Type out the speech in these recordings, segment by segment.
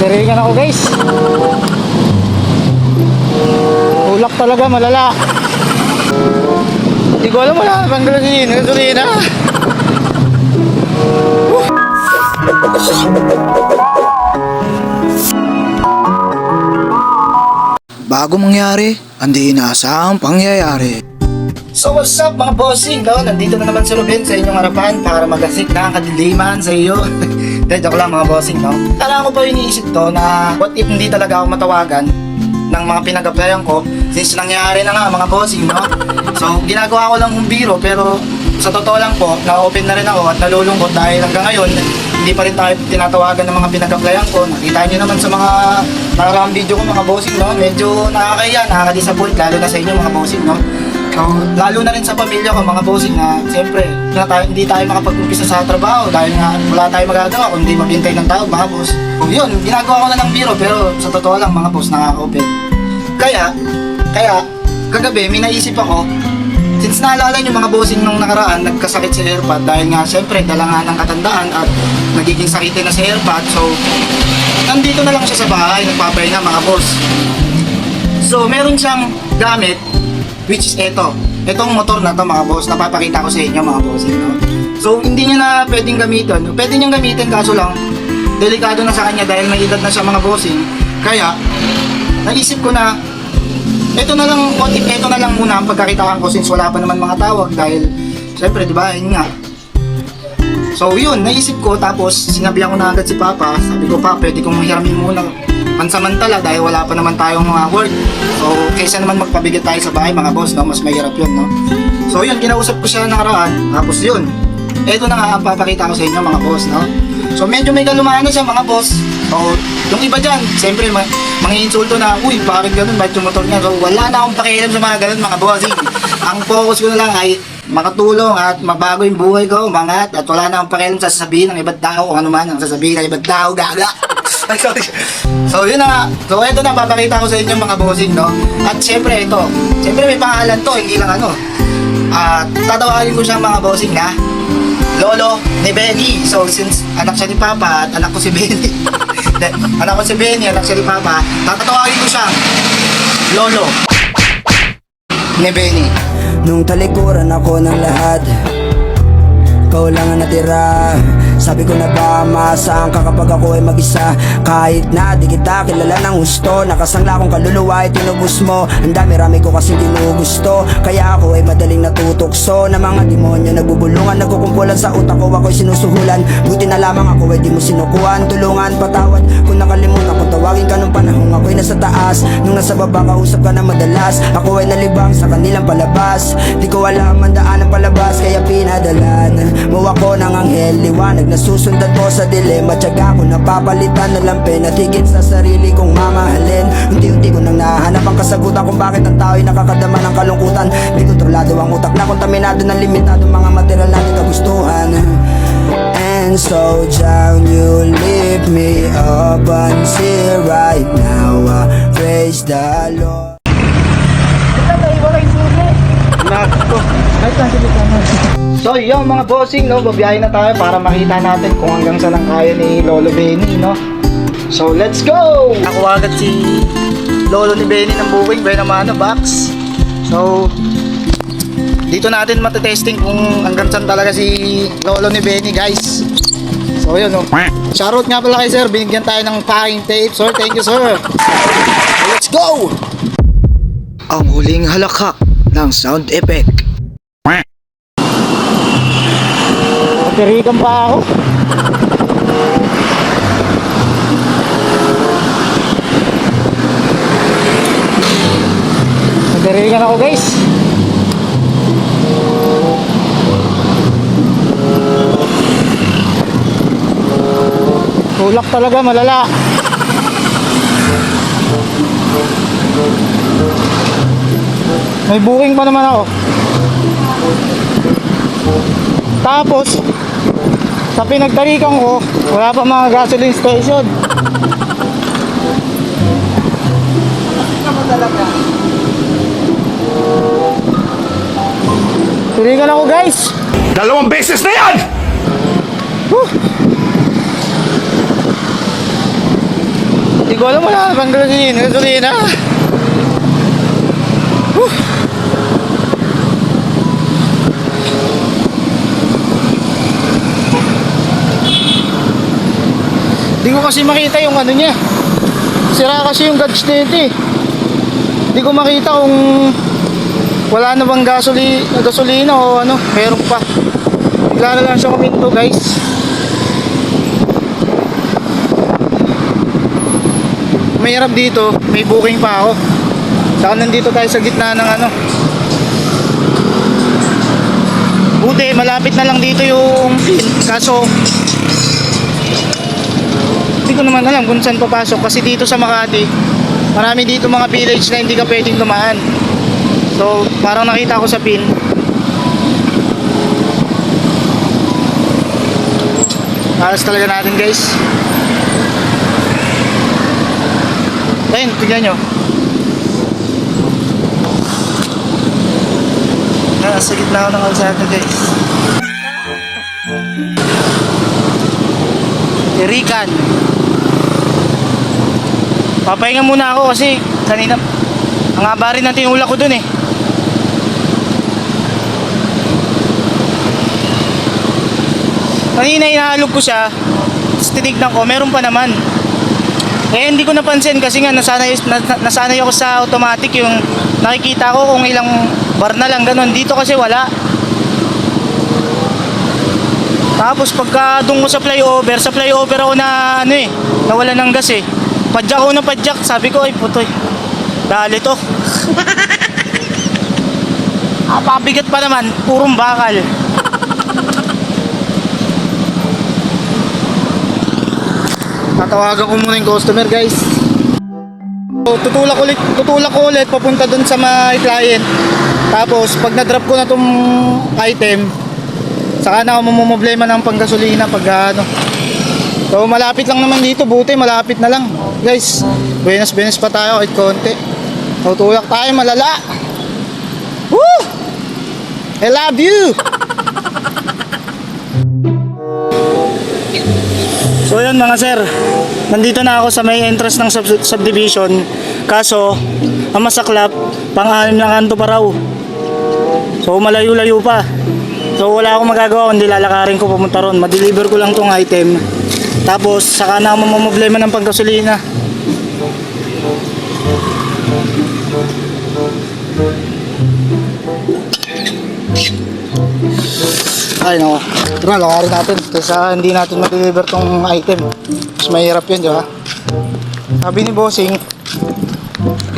Tirigan ako guys. Ulak talaga, malala. Hindi ko alam, wala pang gasolina. Bago mangyari, hindi inaasahang pangyayari. So what's up mga bossing, no? Nandito na naman si Ruben sa inyong harapan para magasik na ang kadiliman sa iyo. Dahil joke lang mga bossing, no? Kala ko pa iniisip to na what if hindi talaga ako matawagan ng mga pinag-applyan ko since nangyari na nga mga bossing, no? So ginagawa ko lang kung biro pero sa totoo lang po, na-open na rin ako at nalulungkot dahil hanggang ngayon hindi pa rin tayo tinatawagan ng mga pinag-applyan ko. Nakita nyo naman sa mga nakaraang video ko mga bossing, no? Medyo nakakaya, nakaka-disappoint lalo na sa inyo mga bossing, no? So, lalo na rin sa pamilya ko mga bossing na siyempre hindi tayo makapag-umpisa sa trabaho dahil nga wala tayong magagawa kundi maghintay ng tawag mga boss. So, yun, ginagawa ko na ng biro pero sa totoo lang mga boss nakaka-open. Kaya kagabi may naisip ako, since naalala nyo mga bossing nung nakaraan nagkasakit si AirPod dahil nga siyempre dala nga ng katandaan at nagiging sakitin na si AirPod. So, nandito na lang siya sa bahay nagpapahinga mga boss. So, meron siyang gamit which is etong motor na to mga boss, napapakita ko sa inyo mga bossing, no? So hindi niya na pwedeng gamitin, pwede niyang gamitin kaso lang delikado na sa kanya dahil may edad na siya mga bossing. Kaya naisip ko na ito na lang, ito na lang muna ang pagkakitaan ko since wala pa naman mga tawag dahil syempre diba yun nga. So yun, naisip ko tapos sinabihan ko na agad si Papa, sabi ko pa pwede kong hiramin muna pansamantala dahil wala pa naman tayong mga work. So kaysa naman magpabigat tayo sa bahay mga boss, no? Mas mahirap yun, no? So yun, kinausap ko siya nakaraan. Tapos yun, eto na nga ang papakita ko sa inyo mga boss, no? So medyo may kalumaan na siya mga boss. So yung iba dyan, siyempre mga insulto na, uy parang ganun, bakit yung motor niya? So wala na akong pakialam sa mga ganun mga bossing. Ang focus ko na lang ay makatulong at mabago yung buhay ko, umangat, at wala na akong pakialam sa sasabihin ng ibang tao kung ano man ang sasabihin ng ibang tao, gaga. So yun na. So ito na papakita ko sa inyo mga bossing, no? At syempre ito, syempre may pangalan to, hindi lang ano. At tatawagin ko siya mga bossing na Lolo ni Benny. So since anak siya ni Papa at anak ko si Benny. Anak ko si Benny, anak siya ni Papa, tatawagin ko siya Lolo ni Benny. Nung talikuran ako ng lahat, ikaw lang ang natira. Sabi ko na ba, maasaan ka kapag ako ay mag-isa. Kahit na di kita kilala ng gusto, nakasangla akong kaluluwa ay tinubos mo. Ang dami-rami ko kasing ginugusto, kaya ako ay madaling natutokso na mga demonyo nagbubulungan, nagkukumpulan sa utak ko, ako'y sinusuhulan. Buti na lamang ako ay di mo sinukuhan. Tulungan, patawad kung nakalimutan ko, tawagin ka nung panahong ako'y nasa taas. Nung nasa baba, kausap ka na madalas. Ako ay nalibang sa kanilang palabas. Di ko alam ang daan ng palabas, kaya pinadalan mo ako ng anghel liwanag. Nasusundan ko sa dilema, tiyaga ko napapalitan ng lampen at higit sa sarili kong mamahalin. Unti-unti ko nang nahanap ang kasagutan kung bakit ang tao'y nakakadama ng kalungkutan. Di kontrolado ang utak na kontaminado ng limitado mga material natin kagustuhan. And so down you lift me up until right now I praise the Lord. So yun mga bossing, no, babiyahin na tayo para makita natin kung hanggang saan ang kaya ni Lolo Benny, no. So let's go! Nakuha agad si Lolo ni Benny ng booking by naman box. So dito natin matetesting kung hanggang saan talaga si Lolo ni Benny, guys. So yun, no. Shoutout nga pala kay sir, binigyan tayo ng packing tape. Sir, thank you sir. Let's go! Ang huling halakhak ng sound effect. Tirigan pa ako. Tirigan ako guys. Tulak talaga, malala. May booking pa naman ako. Tapos sa pinagtarikan ko, wala pa mga gasoline station. Tirikan ako guys. 2 beses na yan! ko alam, wala na pang gasolina. Di ko kasi makita yung ano niya. Sira kasi yung gauge nito eh. Di ko makita kung wala na bang gasolina o ano, meron pa. Bigla na lang siya kuminto, guys. Mahirap dito, may booking pa ako. Saka nandito tayo sa gitna ng ano. Buti, malapit na lang dito yung pin. Kaso hindi ko naman alam kung saan papasok. Kasi dito sa Makati, marami dito mga village na hindi ka pwedeng dumaan. So parang nakita ko sa pin. Alas talaga natin, guys. Ayun, tignan nyo. Nasa gitna ako ng kalsada, guys. Irikan. Papahinga muna ako kasi kanina ang haba rin ng tinulak ko dun eh. Kanina inahalog ko siya, tapos tinignan ko, meron pa naman. Eh hindi ko napansin kasi nga nasanay ako sa automatic, yung nakikita ko kung ilang bar na lang ganun. Dito kasi wala. Tapos pagka doon ko sa flyover ako na ano eh, nawala ng gas eh. Padjak ako ng padjak, sabi ko ay putoy, dali to. Pabigat pa naman, purong bakal. Tatawagan ko muna yung customer, guys. So, tutulak ko ulit papunta dun sa my client. Tapos pag na-drop ko na tong item, saka na ako mamumblema ng panggasolina pag ano. So malapit lang naman dito, buti malapit na lang. Guys, buenas pa tayo kahit konti. Tutulak tayo malala. Woo! I love you! So yun mga sir, nandito na ako sa may entrance ng subdivision. Kaso, ang masaklap, pang-anim na kanto pa raw. So malayo-layo pa. So wala akong magagawa kundi lalakarin ko pumunta ron. Ma-deliver ko lang tong item. Tapos saka na ako mamumblema ng panggasolina. Ay nako, tara lakarin natin kasi hindi natin ma-deliver tong item. Mas mahirap yun, di ba? Sabi ni Bossing,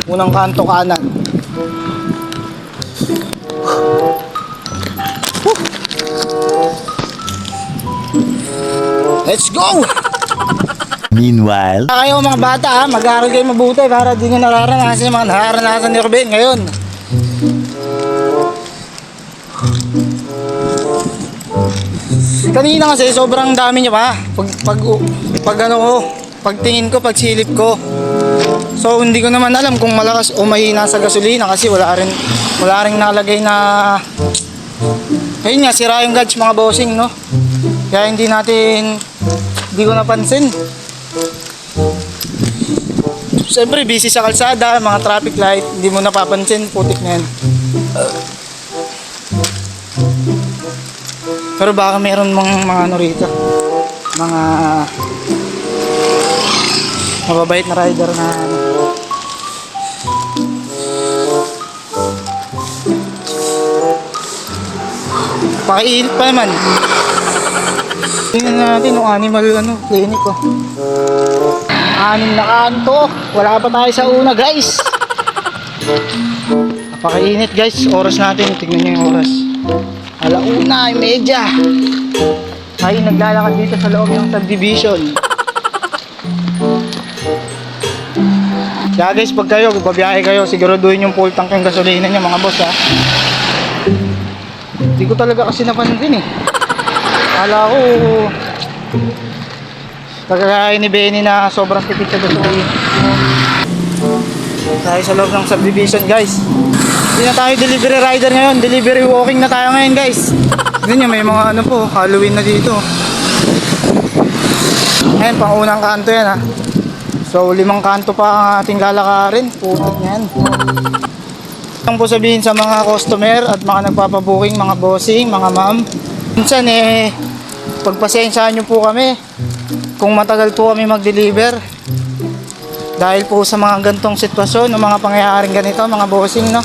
unang kanto kanan. Let's go! Meanwhile, Kayo mga bata ha, mag-aaral kayo mabuti para di nyo nararanasan yung mga nararanasan ni Ruben ngayon. Kanina kasi sobrang dami niya pa. Pagtingin ko, pagsilip ko. So hindi ko naman alam kung malakas o mahina sa gasolina kasi wala ring nalagay na. Ayun nga, sira yung gauge mga bossing, no? Kaya hindi ko napansin. Siyempre busy sa kalsada, mga traffic light, hindi mo napapansin, putik na yan. Pero baka meron mga ano rito, mga mababait na rider na ano. Pakiinit pa naman. Tingnan natin yung animal clinic ko. 6 na kanto. Wala pa tayo sa una, guys. Napakainit, guys. Oras natin, tignan nyo yung oras. 1:30. Tayo naglalakad dito sa loob ng subdivision. Kaya guys, pag kayo, babiyahe kayo, siguraduhin yung full tank yung gasolina niya mga boss ha. Hindi ko talaga kasi napansin eh. Akala ko kagaya ni Benny na sobrang tipid sa gasolina. Tayo sa loob ng subdivision, guys. Hindi na tayo delivery rider ngayon, delivery walking na tayo ngayon, guys. Ganyan, may mga ano po, Halloween na dito. Ngayon, pang unang kanto yan ha. So 5 kanto pa ang ating lalakarin. Putot niyan. Ang po sabihin sa mga customer at mga nagpapabuking, mga bossing, mga ma'am. Minsan pagpasensyahan nyo po kami kung matagal po kami mag-deliver. Dahil po sa mga gantong sitwasyon o mga pangyayaring ganito, mga bossing, no?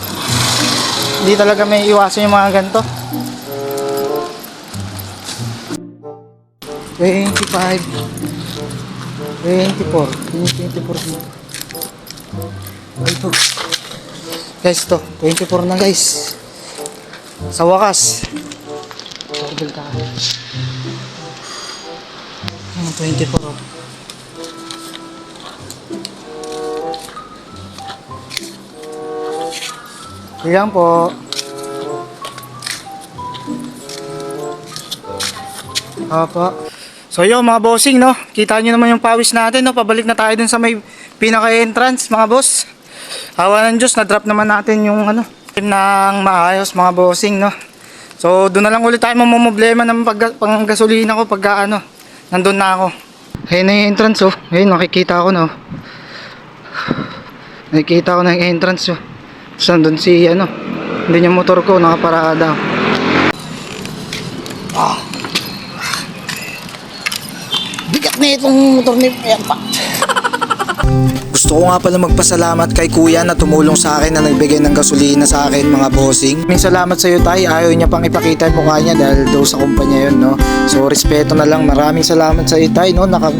Hindi talaga may iwasan yung mga ganito. 25 24 dito. Ito. Guys, to 24 na guys. Sa wakas. Double ka. 24. Oh. Yan po. Apa. So yun mga bossing, no, kita nyo naman yung pawis natin, no. Pabalik na tayo dun sa may pinaka-entrance mga boss. Awa ng Diyos, na-drop naman natin yung ng maayos mga bossing, no. So doon na lang ulit tayo mamumblema ng pang-gasolina ko pagka nandun na ako. Ayun na yung entrance, oh. Ayun, nakikita ko, no. Nakikita ko na yung entrance, oh. Tapos nandun si hindi yung motor ko nakaparada. Bigat na itong motor ni Empa. Gusto ko nga pala magpasalamat kay kuya na tumulong sa akin na nagbigay ng gasolina sa akin mga bossing. Maraming salamat sa iyo tay, ayaw niya pang ipakita yung mukha niya dahil daw sa kumpanya yun, no. So respeto na lang, maraming salamat sa iyo tay, no. Naka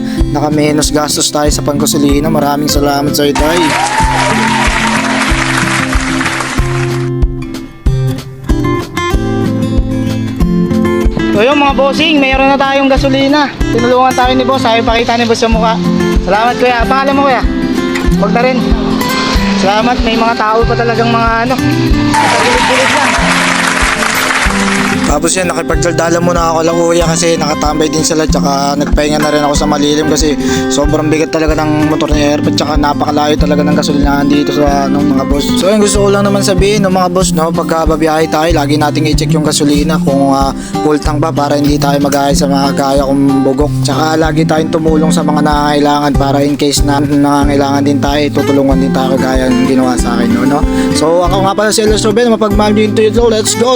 menos gastos tayo sa panggasolina. Maraming salamat sa iyo tay. So yun mga bossing, mayroon na tayong gasolina. Tinulungan tayo ni boss, ayaw pakita ni boss yung mukha. Salamat kuya, pangalan mo kuya? Huwag na rin. Salamat, may mga tao pa talagang mga nakagilid-gilid lang. Tapos yan, nakipagdaldala muna ako lang kuya kasi nakatambay din sila, tsaka nagpahinga na rin ako sa malilim kasi sobrang bigat talaga ng motor ni Airpod, tsaka napakalayo talaga ng gasolinahan dito sa mga boss. So yung gusto ko lang naman sabihin ng mga boss, no, pagka babiyahe tayo, lagi nating i-check yung gasolina kung full tank ba para hindi tayo mag-ahay sa mga gaya kong bugok. Tsaka lagi tayong tumulong sa mga nangangailangan para in case na nangangailangan din tayo, tutulungan din tayo gaya ng ginawa sa akin, no. So ako nga pala si Elos Ruben, mapagmahal nyo yung Let's go!